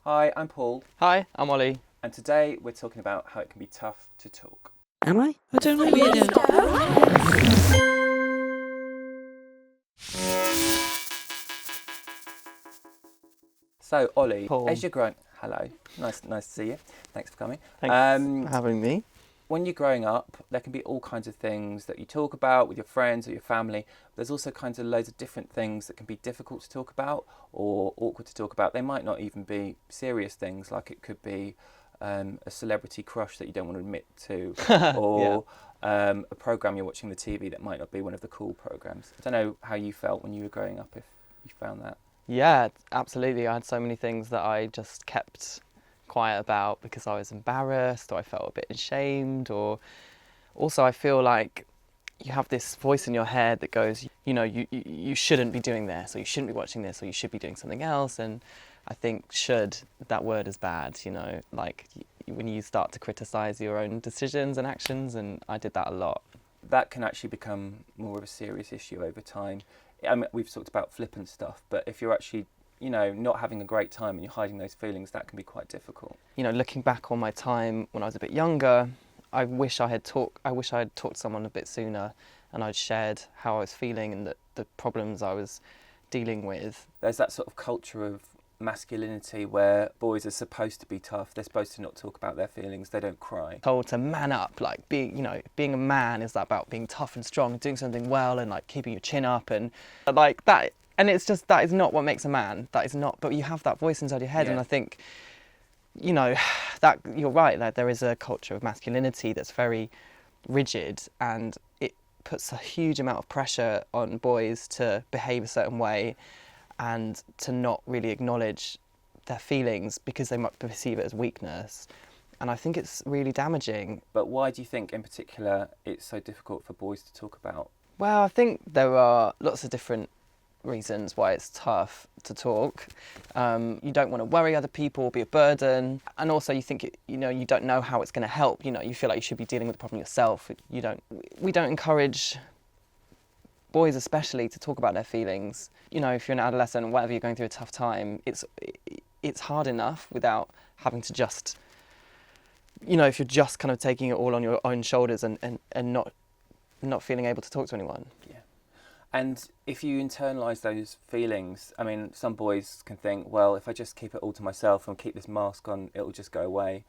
Hi, I'm Paul, Hi, I'm Ollie. and today we're talking about how it can be tough to talk. Am I? I don't know yet. So, Ollie, Paul. as you're growing, hello, nice to see you. Thanks for coming. Thanks for having me. When you're growing up, there can be all kinds of things that you talk about with your friends or your family. There's also kinds of loads of different things that can be difficult to talk about or awkward to talk about. They might not even be serious things, like it could be a celebrity crush that you don't want to admit to, or a program you're watching on the TV that might not be one of the cool programs. I don't know how you felt when you were growing up, if you found that. Yeah, absolutely. I had so many things that I just kept quiet about because I was embarrassed or I felt a bit ashamed, or also I feel like you have this voice in your head that goes, you shouldn't be doing this, or you shouldn't be watching this, or you should be doing something else. And I think that word is bad, like when you start to criticize your own decisions and actions, and I did that a lot. That can actually become more of a serious issue over time. I mean, we've talked about flippant stuff, but if you're actually, not having a great time and you're hiding those feelings, that can be quite difficult. Looking back on my time when I was a bit younger, I wish I had talked to someone a bit sooner, and I'd shared how I was feeling and the problems I was dealing with. There's that sort of culture of masculinity where boys are supposed to be tough. They're supposed to not talk about their feelings. They don't cry. Told to man up, like being a man is about being tough and strong, doing something well, and like keeping your chin up and like that. And it's just, that is not what makes a man. That is not. But you have that voice inside your head, and I think, that you're right. Like there is a culture of masculinity that's very rigid, and it puts a huge amount of pressure on boys to behave a certain way and to not really acknowledge their feelings because they might perceive it as weakness. And I think it's really damaging. But why do you think in particular it's so difficult for boys to talk about? Well, I think there are lots of different reasons why it's tough to talk. You don't want to worry other people or be a burden. And also you think, you don't know how it's going to help. You feel like you should be dealing with the problem yourself. We don't encourage boys especially to talk about their feelings. If you're an adolescent or whatever, you're going through a tough time, it's hard enough without having to just, if you're just kind of taking it all on your own shoulders and not feeling able to talk to anyone. Yeah. And if you internalise those feelings, I mean, some boys can think, well, if I just keep it all to myself and keep this mask on, it'll just go away.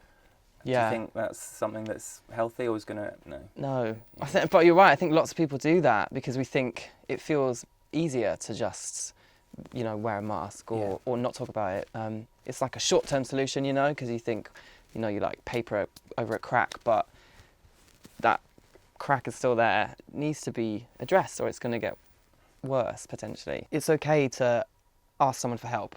Yeah. Do you think that's something that's healthy, or is going to... No. Yeah. But you're right. I think lots of people do that because we think it feels easier to just, wear a mask or not talk about it. It's like a short-term solution, because you think, you like paper over a crack, but that crack is still there. It needs to be addressed, or it's going to get worse potentially. It's okay to ask someone for help.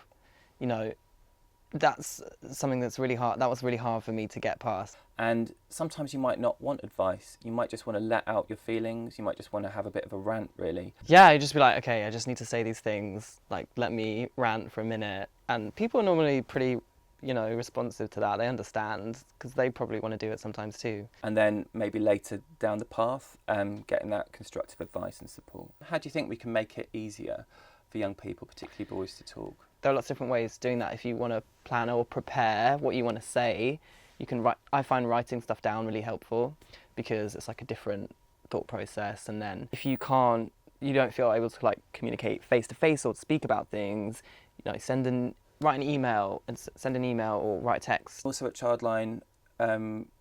That's something that's really hard. That was really hard for me to get past. And sometimes you might not want advice. You might just want to let out your feelings. You might just want to have a bit of a rant, really. Yeah, you just be like, okay, I just need to say these things. Like, let me rant for a minute. And people are normally pretty, responsive to that. They understand because they probably want to do it sometimes too. And then maybe later down the path, getting that constructive advice and support. How do you think we can make it easier for young people, particularly boys, to talk? There are lots of different ways of doing that. If you want to plan or prepare what you want to say, you can write. I find writing stuff down really helpful because it's like a different thought process. And then if you don't feel able to like communicate face to face or to speak about things, write an email and send an email or write a text. Also at Childline,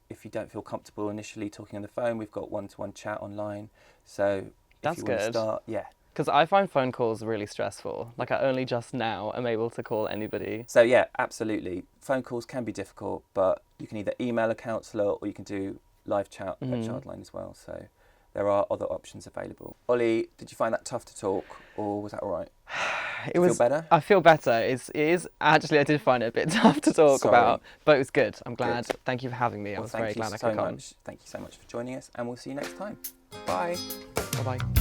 if you don't feel comfortable initially talking on the phone, we've got one-to-one chat online. So That's if you want to good. start, yeah. Because I find phone calls really stressful. Like I only just now am able to call anybody. So yeah, absolutely. Phone calls can be difficult, but you can either email a counsellor or you can do live chat at Childline as well. So there are other options available. Ollie, did you find that tough to talk, or was that all right? Feel better? I feel better. It is actually, I did find it a bit tough to talk about, but it was good. I'm glad. Good. Thank you for having me. I was very glad I could come. Thank you so much for joining us, and we'll see you next time. Bye. Bye bye.